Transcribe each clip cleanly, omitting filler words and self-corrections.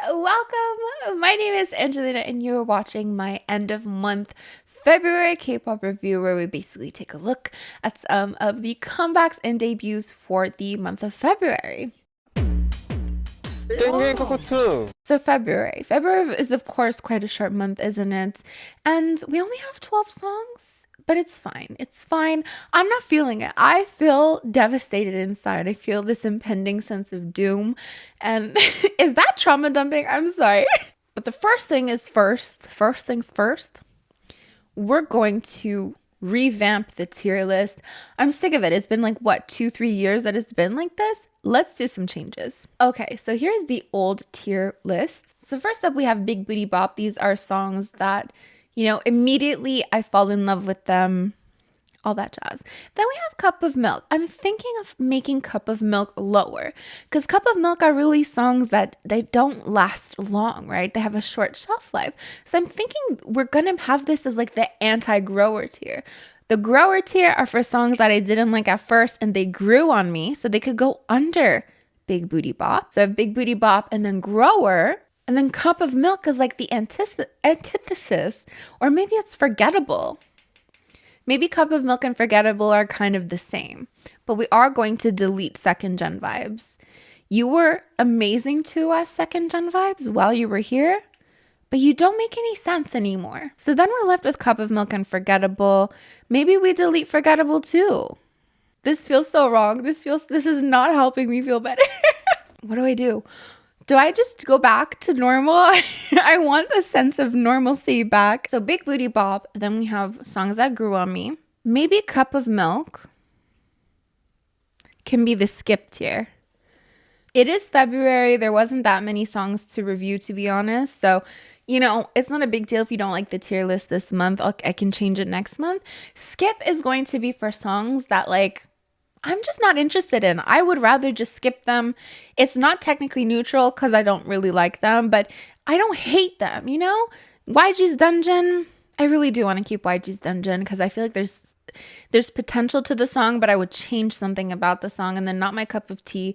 welcome. My name is Angelina, and you're watching my end of month February K-pop review, where we basically take a look at some of the comebacks and debuts for the month of February. So February is of course quite a short month, isn't it? And we only have 12 songs, but it's fine. It's fine. I'm not feeling it. I feel devastated inside. I feel this impending sense of doom. And is that trauma dumping? I'm sorry. But the first things first, we're going to revamp the tier list. I'm sick of it. It's been like, what, 2-3 years that it's been like this? Let's do some changes. Okay, so here's the old tier list. So first up, we have Big Booty Bop. These are songs that, immediately I fall in love with them, all that jazz. Then we have Cup of Milk. I'm thinking of making Cup of Milk lower because Cup of Milk are really songs that they don't last long, right? They have a short shelf life. So I'm thinking we're going to have this as like the anti-grower tier. The grower tier are for songs that I didn't like at first and they grew on me, so they could go under Big Booty Bop. So I have Big Booty Bop and then grower, and then Cup of Milk is like the antithesis, or maybe it's Forgettable. Maybe Cup of Milk and Forgettable are kind of the same, but we are going to delete second gen vibes. You were amazing to us, second gen vibes, while you were here, but you don't make any sense anymore. So then we're left with Cup of Milk and Forgettable. Maybe we delete Forgettable too. This feels so wrong. This is not helping me feel better. What do I do? Do I just go back to normal? I want a sense of normalcy back. So Big Booty Bop. Then we have songs that grew on me. Maybe Cup of Milk can be the skip tier. It is February. There wasn't that many songs to review, to be honest. So, it's not a big deal if you don't like the tier list this month. I can change it next month. Skip is going to be for songs that, I'm just not interested in. I would rather just skip them. It's not technically neutral because I don't really like them, but I don't hate them, YG's Dungeon. I really do want to keep YG's Dungeon because I feel like there's potential to the song, but I would change something about the song, and then Not My Cup of Tea.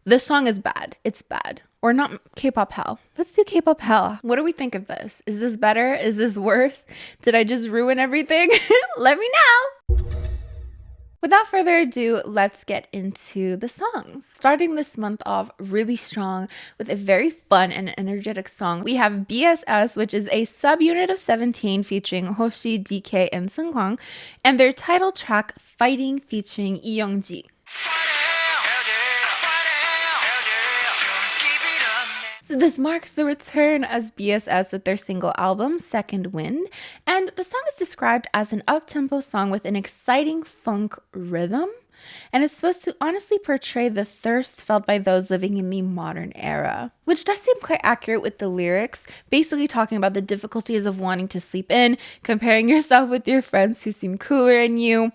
The song is bad. It's bad. Or not K-pop hell. Let's do K-pop hell. What do we think of this? Is this better? Is this worse? Did I just ruin everything? Let me know. Without further ado, let's get into the songs. Starting this month off really strong with a very fun and energetic song. We have BSS, which is a subunit of 17 featuring Hoshi, DK, and Seungkwan, and their title track, Fighting, featuring Lee Youngji. So this marks the return as BSS with their single album, Second Wind, and the song is described as an up-tempo song with an exciting funk rhythm, and it's supposed to honestly portray the thirst felt by those living in the modern era, which does seem quite accurate with the lyrics, basically talking about the difficulties of wanting to sleep in, comparing yourself with your friends who seem cooler than you.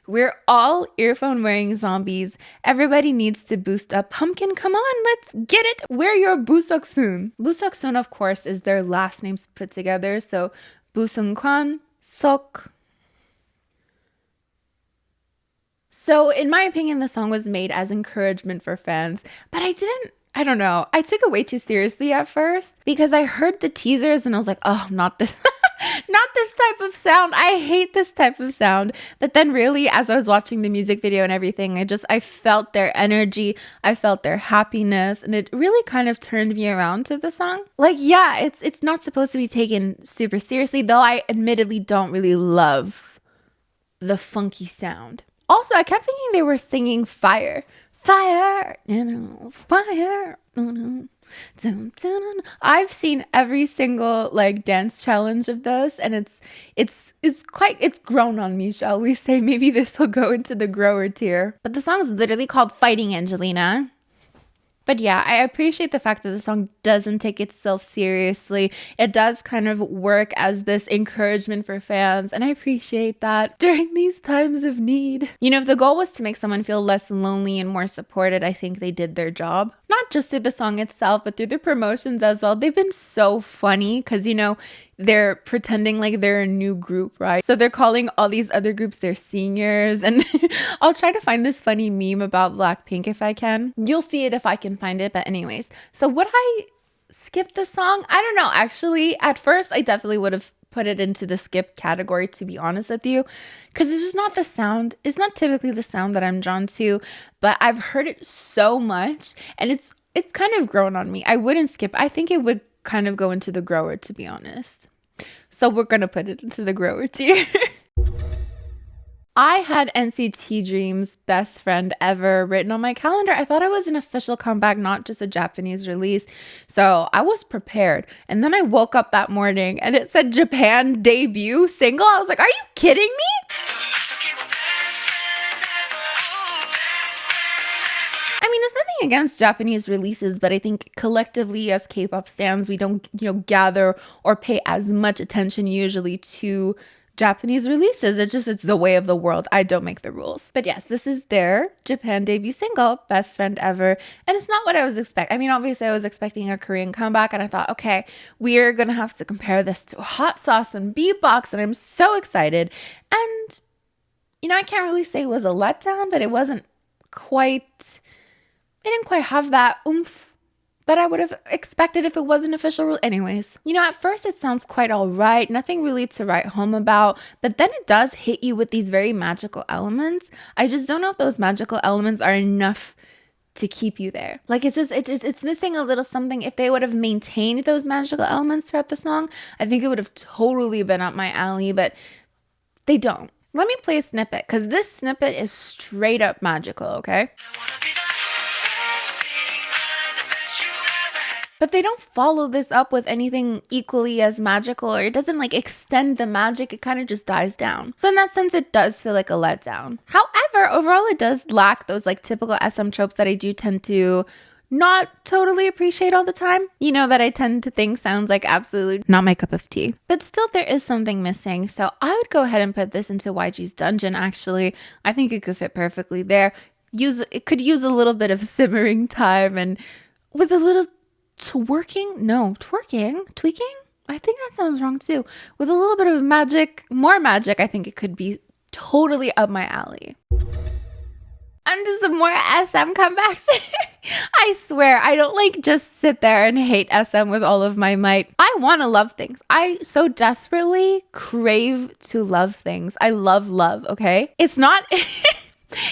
We're all earphone wearing zombies. Everybody needs to boost up. Pumpkin, come on, let's get it. We're your Busoksun. Busoksun, of course, is their last names put together. So Buseungkwan, Sok. So in my opinion, the song was made as encouragement for fans, but I don't know. I took it way too seriously at first because I heard the teasers and I was like, oh, not this. Not this type of sound. I hate this type of sound. But then really, as I was watching the music video and everything, I felt their energy. I felt their happiness. And it really kind of turned me around to the song. It's not supposed to be taken super seriously, though I admittedly don't really love the funky sound. Also, I kept thinking they were singing fire. Fire, fire. I've seen every single dance challenge of this, and it's grown on me, shall we say. Maybe this will go into the grower tier. But the song is literally called Fighting, Angelina. But yeah, I appreciate the fact that the song doesn't take itself seriously. It does kind of work as this encouragement for fans, and I appreciate that during these times of need. If the goal was to make someone feel less lonely and more supported, I think they did their job. Not just through the song itself, but through the promotions as well. They've been so funny because, they're pretending like they're a new group, right? So they're calling all these other groups their seniors. And I'll try to find this funny meme about Blackpink if I can. You'll see it if I can find it. But anyways, so what I skip the song. I don't know. Actually, at first, I definitely would have put it into the skip category, to be honest with you, because it's just not the sound. It's not typically the sound that I'm drawn to, but I've heard it so much, and it's kind of grown on me. I wouldn't skip. I think it would kind of go into the grower, to be honest. So we're gonna put it into the grower tier. I had NCT Dream's Best Friend Ever written on my calendar. I thought it was an official comeback, not just a Japanese release. So I was prepared. And then I woke up that morning and it said Japan debut single. I was like, are you kidding me? I mean, it's nothing against Japanese releases, but I think collectively as K-pop stans, we don't, gather or pay as much attention usually to Japanese releases. It's the way of the world. I don't make the rules. But yes, this is their Japan debut single, Best Friend Ever. And it's not what I was expecting. I mean, obviously I was expecting a Korean comeback, and I thought, okay, we're going to have to compare this to Hot Sauce and Beatbox, and I'm so excited. And, I can't really say it was a letdown, but it didn't quite have that oomph that I would have expected if it was an official anyways. At first it sounds quite all right, nothing really to write home about, but then it does hit you with these very magical elements. I just don't know if those magical elements are enough to keep you there. Like it's missing a little something. If they would have maintained those magical elements throughout the song, I think it would have totally been up my alley, but they don't. Let me play a snippet, because this snippet is straight up magical, okay? But they don't follow this up with anything equally as magical, or it doesn't extend the magic. It kind of just dies down. So in that sense, it does feel like a letdown. However, overall, it does lack those typical SM tropes that I do tend to not totally appreciate all the time. That I tend to think sounds like absolutely not my cup of tea. But still, there is something missing. So I would go ahead and put this into YG's Dungeon, actually. I think it could fit perfectly there. It could use a little bit of simmering time, and with a little tweaking. I think that sounds wrong too. With a little bit of more magic, I think it could be totally up my alley. And just some more SM comebacks. I swear, I don't just sit there and hate SM with all of my might. I want to love things. I so desperately crave to love things. I love love, okay? It's not...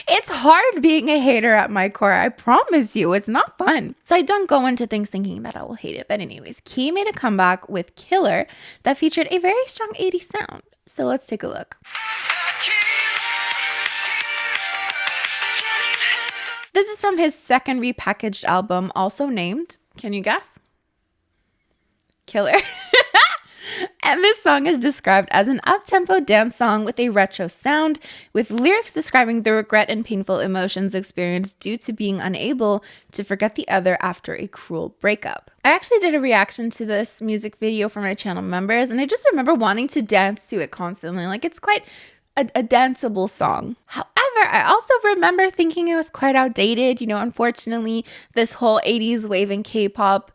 It's hard being a hater at my core. I promise you, it's not fun. So I don't go into things thinking that I will hate it. But anyways, Key made a comeback with Killer that featured a very strong 80s sound. So let's take a look. This is from his second repackaged album, also named, can you guess? Killer. And this song is described as an up-tempo dance song with a retro sound, with lyrics describing the regret and painful emotions experienced due to being unable to forget the other after a cruel breakup. I actually did a reaction to this music video for my channel members, and I just remember wanting to dance to it constantly. It's quite a danceable song. However, I also remember thinking it was quite outdated. Unfortunately, this whole 80s wave in K-pop,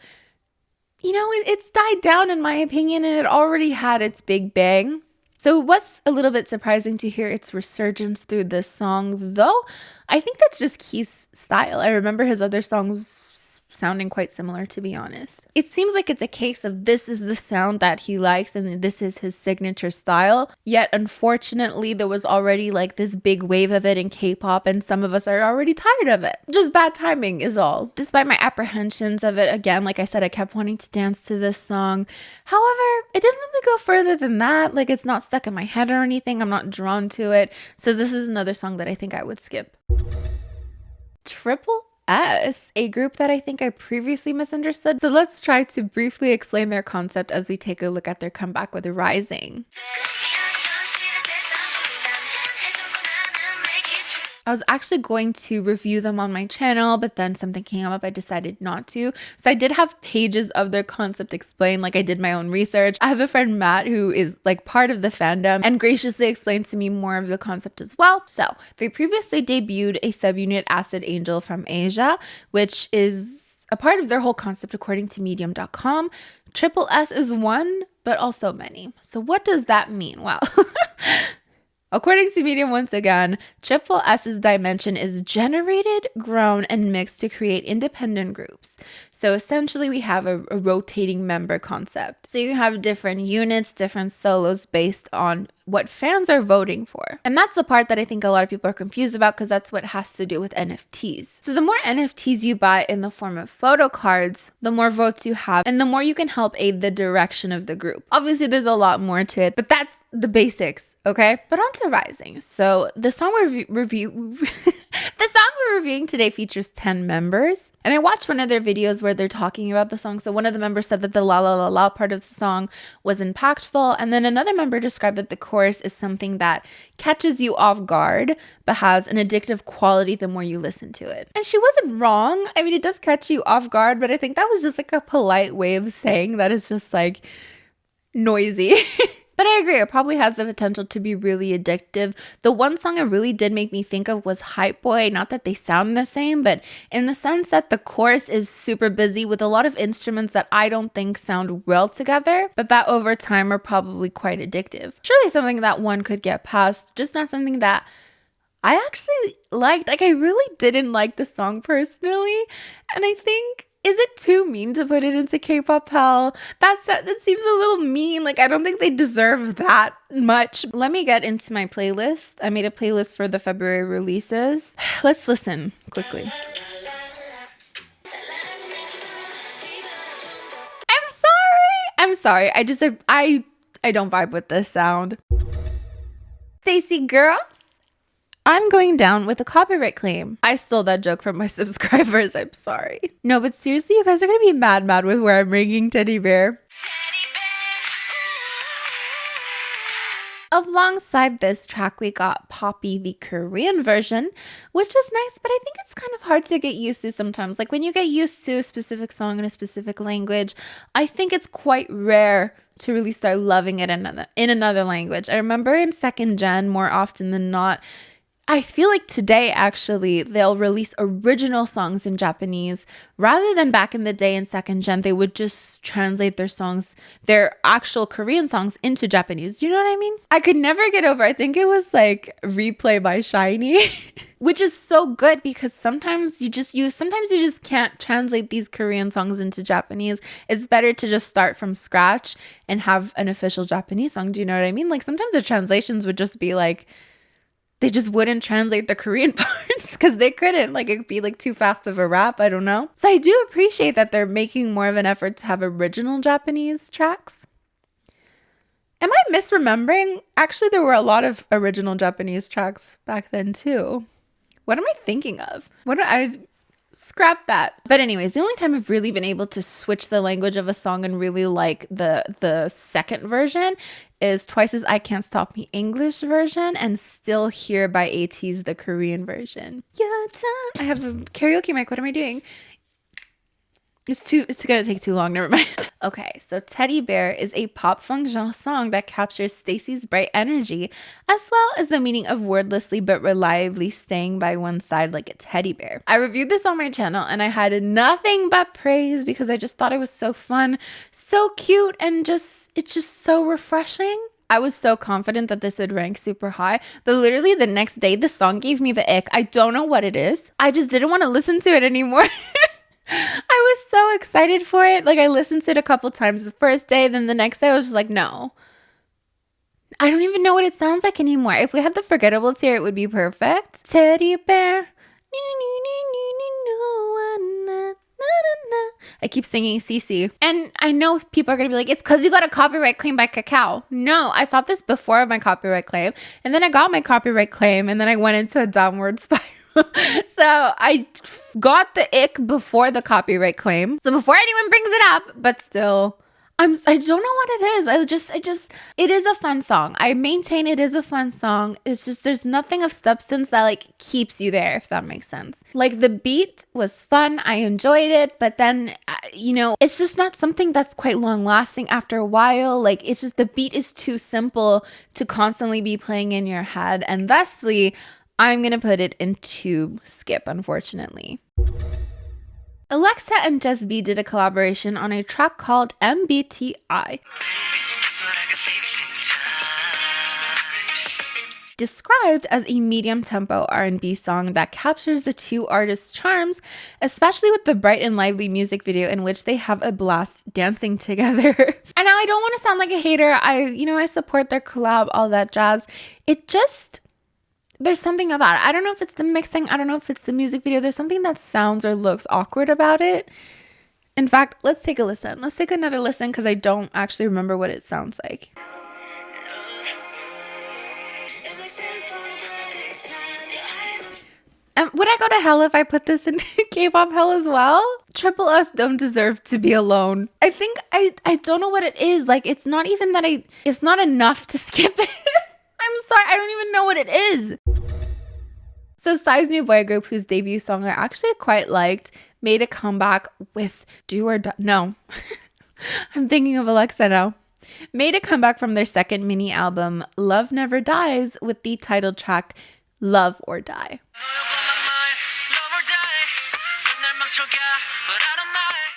it's died down in my opinion, and it already had its big bang. So it was a little bit surprising to hear its resurgence through this song, though I think that's just Key's style. I remember his other songs sounding quite similar, to be honest. It seems like it's a case of this is the sound that he likes and this is his signature style. Yet, unfortunately, there was already this big wave of it in K-pop, and some of us are already tired of it. Just bad timing is all. Despite my apprehensions of it, again, like I said, I kept wanting to dance to this song. However, it didn't really go further than that. It's not stuck in my head or anything. I'm not drawn to it. So this is another song that I think I would skip. Triple S, a group that I think I previously misunderstood. So let's try to briefly explain their concept as we take a look at their comeback with Rising. I was actually going to review them on my channel, but then something came up. I decided not to. So I did have pages of their concept explained, I did my own research. I have a friend, Matt, who is part of the fandom and graciously explained to me more of the concept as well. So they previously debuted a subunit Acid Angel from Asia, which is a part of their whole concept according to medium.com. Triple S is one, but also many. So what does that mean? Well, according to Medium, once again, Triple S's dimension is generated, grown, and mixed to create independent groups. So essentially we have a rotating member concept. So you have different units, different solos based on what fans are voting for. And that's the part that I think a lot of people are confused about, because that's what has to do with NFTs. So the more NFTs you buy in the form of photo cards, the more votes you have and the more you can help aid the direction of the group. Obviously there's a lot more to it, but that's the basics, okay? But on to Rising. So the song the song we're reviewing today features 10 members. And I watched one of their videos where they're talking about the song. So one of the members said that the la la la la part of the song was impactful. And then another member described that the chorus is something that catches you off guard, but has an addictive quality the more you listen to it. And she wasn't wrong. I mean, it does catch you off guard, but I think that was just like a polite way of saying that it's just like noisy. But I agree, it probably has the potential to be really addictive. The one song it really did make me think of was Hype Boy. Not that they sound the same, but in the sense that the chorus is super busy with a lot of instruments that I don't think sound well together, but that over time are probably quite addictive. Surely something that one could get past, just not something that I actually liked. Like, I really didn't like the song personally, and I think, is it too mean to put it into K-pop hell? That seems a little mean. Like, I don't think they deserve that much. Let me get into my playlist. I made a playlist for the February releases. Let's listen quickly. I'm sorry. I don't vibe with this sound. STAYC girls, I'm going down with a copyright claim. I stole that joke from my subscribers. I'm sorry. No, but seriously, you guys are going to be mad with where I'm ranking Teddy Bear. Alongside this track, we got Poppy, the Korean version, which was nice, but I think it's kind of hard to get used to sometimes. Like, when you get used to a specific song in a specific language, I think it's quite rare to really start loving it in another language. I remember in second gen, more often than not, I feel like today, actually, they'll release original songs in Japanese rather than back in the day in second gen. They would just translate their songs, their actual Korean songs, into Japanese. Do you know what I mean? I could never get over, I think it was like Replay by Shiny, which is so good because sometimes you just can't translate these Korean songs into Japanese. It's better to just start from scratch and have an official Japanese song. Do you know what I mean? Like, sometimes the translations would just be like, they just wouldn't translate the Korean parts because they couldn't. Like, it'd be like too fast of a rap. I don't know. So I do appreciate that they're making more of an effort to have original Japanese tracks. Am I misremembering? Actually, there were a lot of original Japanese tracks back then too. What am I thinking of? Scrap that. But anyways, the only time I've really been able to switch the language of a song and really like the second version is Twice's I Can't Stop Me English version and Still Here by AT's the Korean version. I have a karaoke mic. What am I doing? It's gonna take too long. Never mind. Okay, so Teddy Bear is a pop funk genre song that captures STAYC's bright energy, as well as the meaning of wordlessly but reliably staying by one side like a teddy bear. I reviewed this on my channel and I had nothing but praise because I just thought it was so fun, so cute, and it's just so refreshing. I was so confident that this would rank super high, but literally the next day the song gave me the ick. I don't know what it is. I just didn't want to listen to it anymore. I was so excited for it. Like, I listened to it a couple times the first day, then the next day I was just like, no. I don't even know what it sounds like anymore. If we had the forgettables here, it would be perfect. Teddy bear. I keep singing CC. And I know people are going to be like, it's because you got a copyright claim by Kakao. No, I thought this before my copyright claim. And then I got my copyright claim. And then I went into a downward spiral. So I got the ick before the copyright claim. So before anyone brings it up, but still, I don't know what it is. It is a fun song. I maintain it is a fun song. It's just, there's nothing of substance that like keeps you there, if that makes sense. Like, the beat was fun. I enjoyed it. But then, it's just not something that's quite long lasting after a while. Like, it's just, the beat is too simple to constantly be playing in your head. And thusly, I'm going to put it into skip, unfortunately. Alexa and Just B did a collaboration on a track called MBTI. described as a medium-tempo R&B song that captures the two artists' charms, especially with the bright and lively music video in which they have a blast dancing together. And now I don't want to sound like a hater. I support their collab, all that jazz. There's something about it. I don't know if it's the mixing. I don't know if it's the music video. There's something that sounds or looks awkward about it. In fact, let's take a listen. Let's take another listen because I don't actually remember what it sounds like. Would I go to hell if I put this in K-pop hell as well? Triple S don't deserve to be alone. I think I don't know what it is. Like, it's not even that it's not enough to skip it. I'm sorry, I don't even know what it is. So STAYC's new boy group, whose debut song I actually quite liked, made a comeback with Do or Die. No, I'm thinking of Alexa now. Made a comeback from their second mini album, Love Never Dies, with the title track, Love or Die.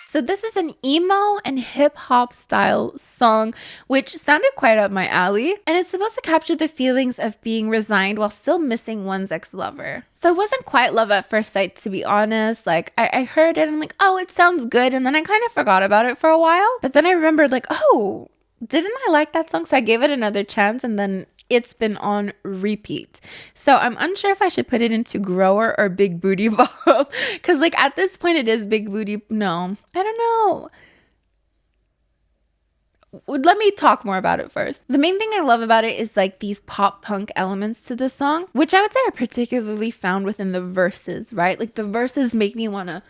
So this is an emo and hip hop style song, which sounded quite up my alley. And it's supposed to capture the feelings of being resigned while still missing one's ex-lover. So it wasn't quite love at first sight, to be honest. Like, I heard it and I'm like, oh, it sounds good. And then I kind of forgot about it for a while. But then I remembered like, oh, didn't I like that song? So I gave it another chance, and then it's been on repeat. So I'm unsure if I should put it into grower or big booty ball. Because like at this point it is big booty. No, I don't know. Let me talk more about it first. The main thing I love about it is like these pop punk elements to the song, which I would say are particularly found within the verses, right? Like the verses make me want to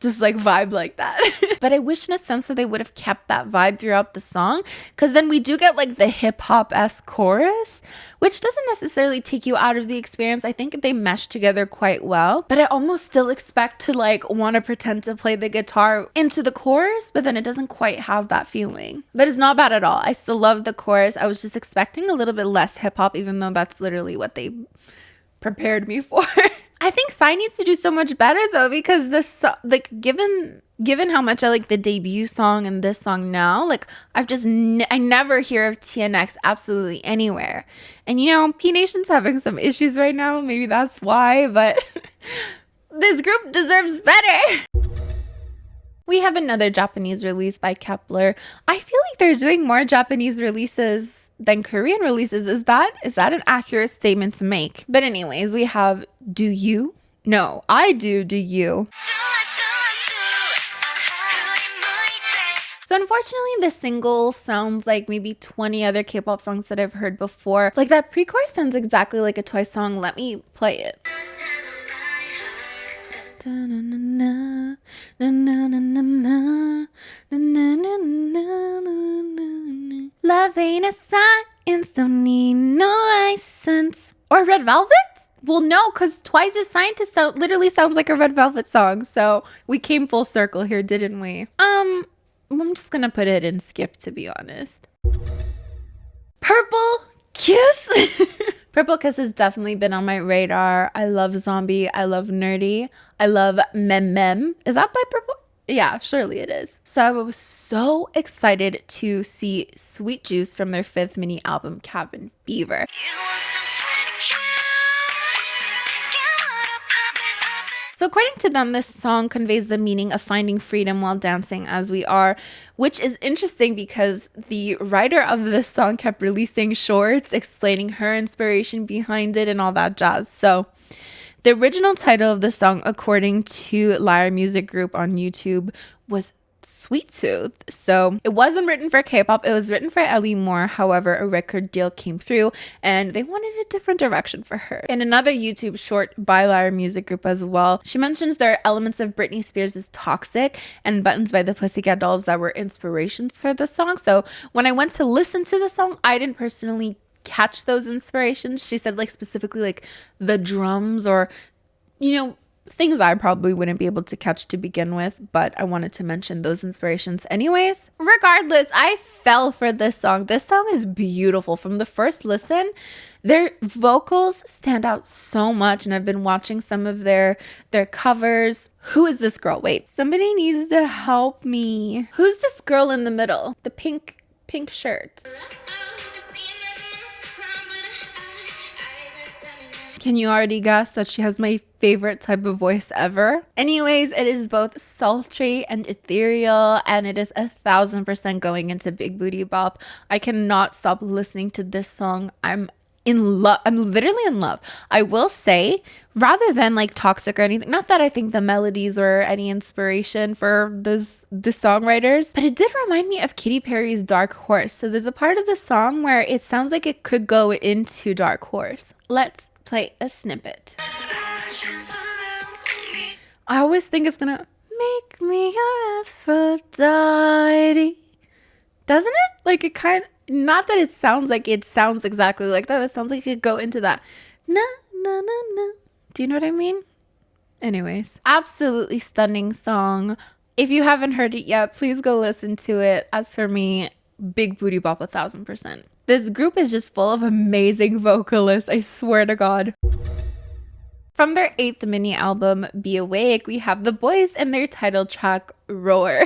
just like vibe like that. But I wish in a sense that they would have kept that vibe throughout the song, because then we do get like the hip hop-esque chorus, which doesn't necessarily take you out of the experience. I think they mesh together quite well, but I almost still expect to like want to pretend to play the guitar into the chorus, but then it doesn't quite have that feeling. But it's not bad at all. I still love the chorus. I was just expecting a little bit less hip hop, even though that's literally what they prepared me for. I think STAYC needs to do so much better though, because this, like, given how much I like the debut song and this song now, like I never hear of TNX absolutely anywhere. And you know, P Nation's having some issues right now. Maybe that's why, but this group deserves better. We have another Japanese release by Kep1er. I feel like they're doing more Japanese releases than Korean releases. Is that an accurate statement to make? But anyways, we have Do You? No, I Do You? So unfortunately, the single sounds like maybe 20 other K-pop songs that I've heard before. Like that pre-chorus sounds exactly like a Twice song. Let me play it. Love ain't a science, don't need no license. Or Red Velvet? Well, no, because Twice's Scientist literally sounds like a Red Velvet song. So we came full circle here, didn't we? I'm just gonna put it in skip, to be honest. Purple Kiss. Purple Kiss has definitely been on my radar. I love Zombie. I love Nerdy. I love Mem. Is that by Purple? Yeah, surely it is. So I was so excited to see Sweet Juice from their 5th mini album, Cabin Fever. So according to them, this song conveys the meaning of finding freedom while dancing as we are, which is interesting because the writer of this song kept releasing shorts explaining her inspiration behind it and all that jazz. So the original title of the song, according to Lyre Music Group on YouTube, was Sweet Tooth. So it wasn't written for K-pop, it was written for Ellie Moore. However, a record deal came through and they wanted a different direction for her. In another YouTube short by Lyre Music Group as well, she mentions there are elements of Britney Spears' Toxic and Buttons by the Pussycat Dolls that were inspirations for the song. So when I went to listen to the song, I didn't personally catch those inspirations. She said like specifically like the drums or, you know, things I probably wouldn't be able to catch to begin with, but I wanted to mention those inspirations anyways. Regardless, I fell for this song. This song is beautiful. From the first listen, their vocals stand out so much, and I've been watching some of their covers. Who is this girl? Wait, somebody needs to help me. Who's this girl in the middle? The pink shirt. Can you already guess that she has my favorite type of voice ever? Anyways, it is both sultry and ethereal, and it is 1000% going into Big Booty Bop. I cannot stop listening to this song. I'm in love. I'm literally in love. I will say, rather than like Toxic or anything, not that I think the melodies were any inspiration for the songwriters, but it did remind me of Katy Perry's Dark Horse. So there's a part of the song where it sounds like it could go into Dark Horse. Let's play a snippet. I always think it's gonna make me your Aphrodite. Doesn't it? Like it kind of, not that it sounds exactly like that, but it sounds like it could go into that. Na, na, na, na. Do you know what I mean? Anyways, absolutely stunning song. If you haven't heard it yet, please go listen to it. As for me, Big Booty Bop 1000%. This group is just full of amazing vocalists, I swear to God. From their 8th mini album, Be Awake, we have the Boyz and their title track, Roar.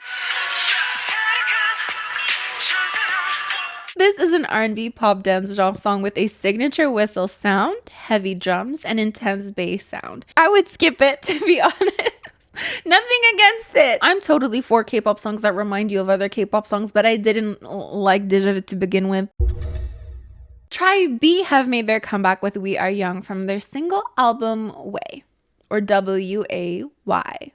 This is an R&B pop dance genre song with a signature whistle sound, heavy drums, and intense bass sound. I would skip it, to be honest. Nothing against it. I'm totally for K-pop songs that remind you of other K-pop songs, but I didn't like Deja Vu to begin with. Tribe B have made their comeback with We Are Young from their single album Way, or W-A-Y.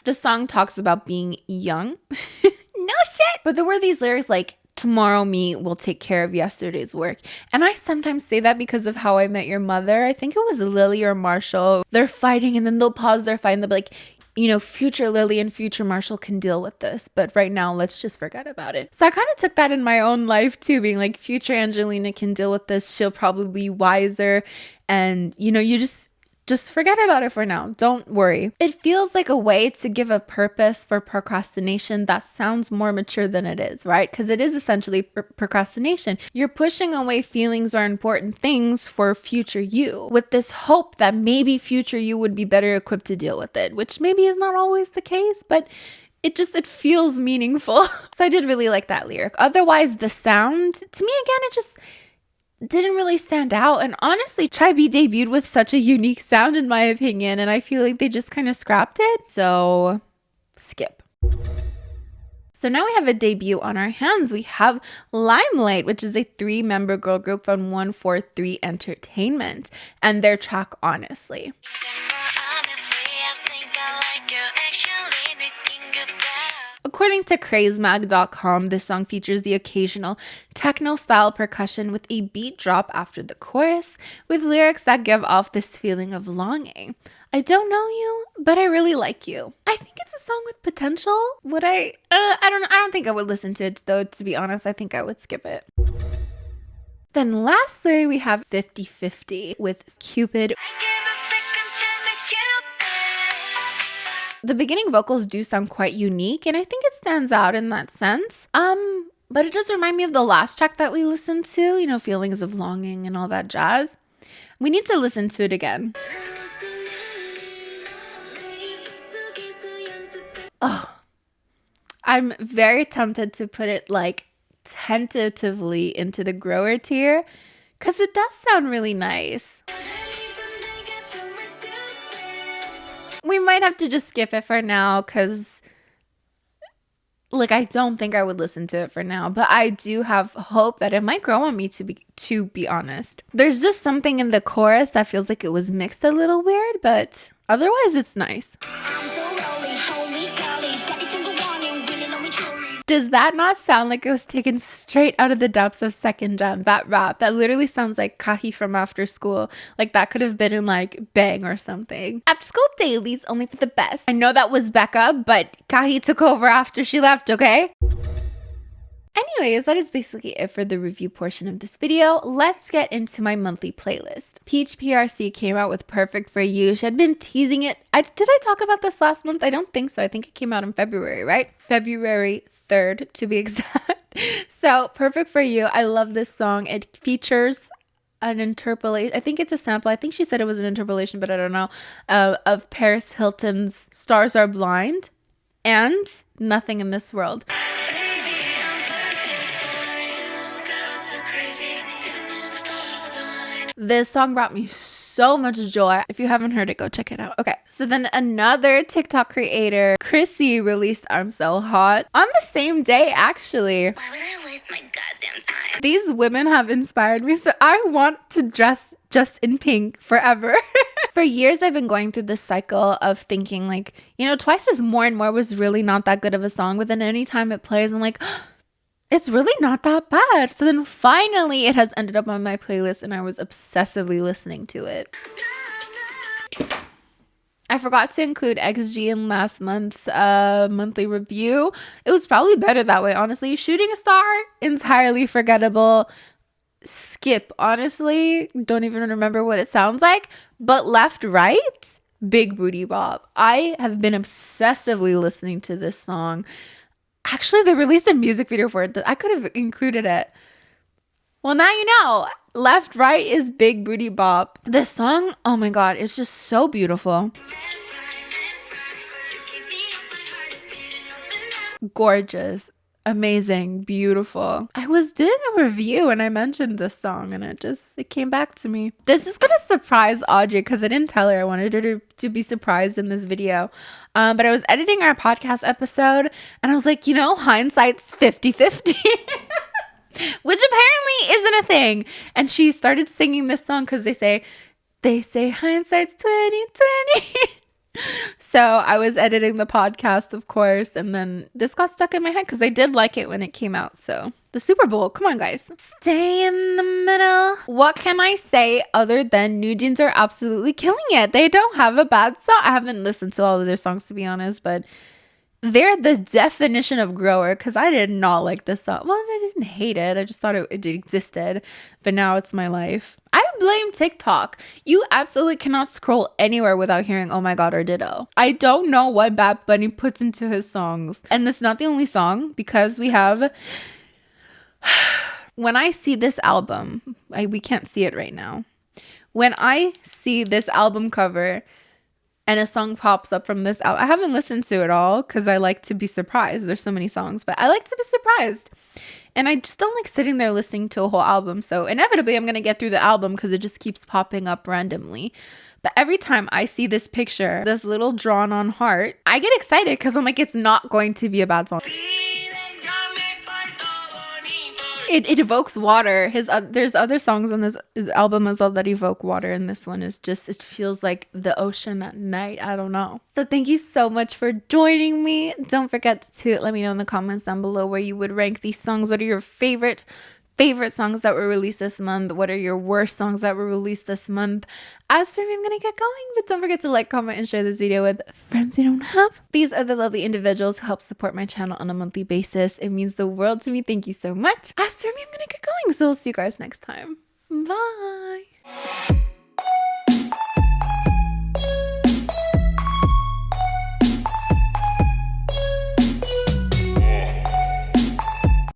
The song talks about being young. No shit. But there were these lyrics like, tomorrow me will take care of yesterday's work. And I sometimes say that because of How I Met Your Mother. I think it was Lily or Marshall. They're fighting and then they'll pause their fight and they'll be like, you know, future Lily and future Marshall can deal with this. But right now, let's just forget about it. So I kind of took that in my own life too, being like, future Angelina can deal with this. She'll probably be wiser. And, you know, you just forget about it for now. Don't worry. It feels like a way to give a purpose for procrastination that sounds more mature than it is, right? Because it is essentially procrastination. You're pushing away feelings or important things for future you with this hope that maybe future you would be better equipped to deal with it, which maybe is not always the case, but it feels meaningful. So I did really like that lyric. Otherwise, the sound, to me, again, it just didn't really stand out. And honestly, Tribe debuted with such a unique sound in my opinion, and I feel like they just kind of scrapped it. So skip. So now we have a debut on our hands. We have Limelight, which is a 3-member girl group from 143 Entertainment, and their track Honestly. According to crazemag.com, this song features the occasional techno-style percussion with a beat drop after the chorus, with lyrics that give off this feeling of longing. I don't know you, but I really like you. I think it's a song with potential. Would I? I don't think I would listen to it though, to be honest. I think I would skip it. Then lastly, we have 50/50 with Cupid. The beginning vocals do sound quite unique, and I think it stands out in that sense. But it does remind me of the last track that we listened to, you know, feelings of longing and all that jazz. We need to listen to it again. Oh, I'm very tempted to put it like tentatively into the grower tier because it does sound really nice. We might have to just skip it for now because, like, I don't think I would listen to it for now, but I do have hope that it might grow on me, to be honest. There's just something in the chorus that feels like it was mixed a little weird, but otherwise it's nice. Does that not sound like it was taken straight out of the depths of Second Gen? That rap, that literally sounds like Kahi from After School. Like that could have been in like Bang or something. After School Dailies, only for the best. I know that was Becca, but Kahi took over after she left, okay? Anyways, that is basically it for the review portion of this video. Let's get into my monthly playlist. Peach PRC came out with Perfect For You. She had been teasing it. Did I talk about this last month? I don't think so. I think it came out in February, right? February 3rd to be exact. So Perfect For You. I love this song. It features an interpolation. I think it's a sample. I think she said it was an interpolation, but I don't know. Of Paris Hilton's Stars Are Blind and Nothing in This World. This song brought me so much joy. If you haven't heard it, go check it out. Okay, so then another TikTok creator, Chrissy, released I'm So Hot on the same day, actually. Why would I waste my goddamn time? These women have inspired me, so I want to dress just in pink forever. For years, I've been going through this cycle of thinking like, Twice as More and More was really not that good of a song, but then anytime it plays, I'm like, it's really not that bad. So then finally it has ended up on my playlist and I was obsessively listening to it. I forgot to include XG in last month's monthly review. It was probably better that way, honestly. Shooting Star, entirely forgettable. Skip, honestly. Don't even remember what it sounds like. But Left Right, big booty bop. I have been obsessively listening to this song. Actually, they released a music video for it that I could have included it. Well, now you know. Left Right is big booty bop. This song, oh my god, it's just so beautiful. Gorgeous. Amazing. Beautiful. I was doing a review and I mentioned this song and it came back to me. This is gonna surprise Audrey because I didn't tell her. I wanted her to be surprised in this video. But I was editing our podcast episode and I was like, hindsight's 50-50. Which apparently isn't a thing. And she started singing this song because they say hindsight's 20-20. So I was editing the podcast, of course, and then this got stuck in my head because I did like it when it came out. So the Super Bowl, come on, guys. Stay in the middle. What can I say other than New Jeans are absolutely killing it? They don't have a bad song. I haven't listened to all of their songs, to be honest, but they're the definition of grower because I did not like this song. Well, I didn't hate it. I just thought it existed, but now it's my life. I blame TikTok. You absolutely cannot scroll anywhere without hearing Oh My God or Ditto. I don't know what Bad Bunny puts into his songs. And this is not the only song because we have... When I see this album, we can't see it right now. When I see this album cover... and a song pops up from this album. I haven't listened to it all because I like to be surprised. There's so many songs, but I like to be surprised. And I just don't like sitting there listening to a whole album. So inevitably, I'm going to get through the album because it just keeps popping up randomly. But every time I see this picture, this little drawn on heart, I get excited because I'm like, it's not going to be a bad song. It evokes water. There's other songs on this album as well that evoke water, and this one is just, it feels like the ocean at night. I don't know. So thank you so much for joining me. Don't forget to let me know in the comments down below where you would rank these songs. What are your favorite songs that were released this month? What are your worst songs that were released this month? As for me, I'm gonna get going, but don't forget to like, comment, and share this video with friends you don't have. These are the lovely individuals who help support my channel on a monthly basis. It means the world to me. Thank you so much. As for me, I'm gonna get going, so I'll see you guys next time. Bye.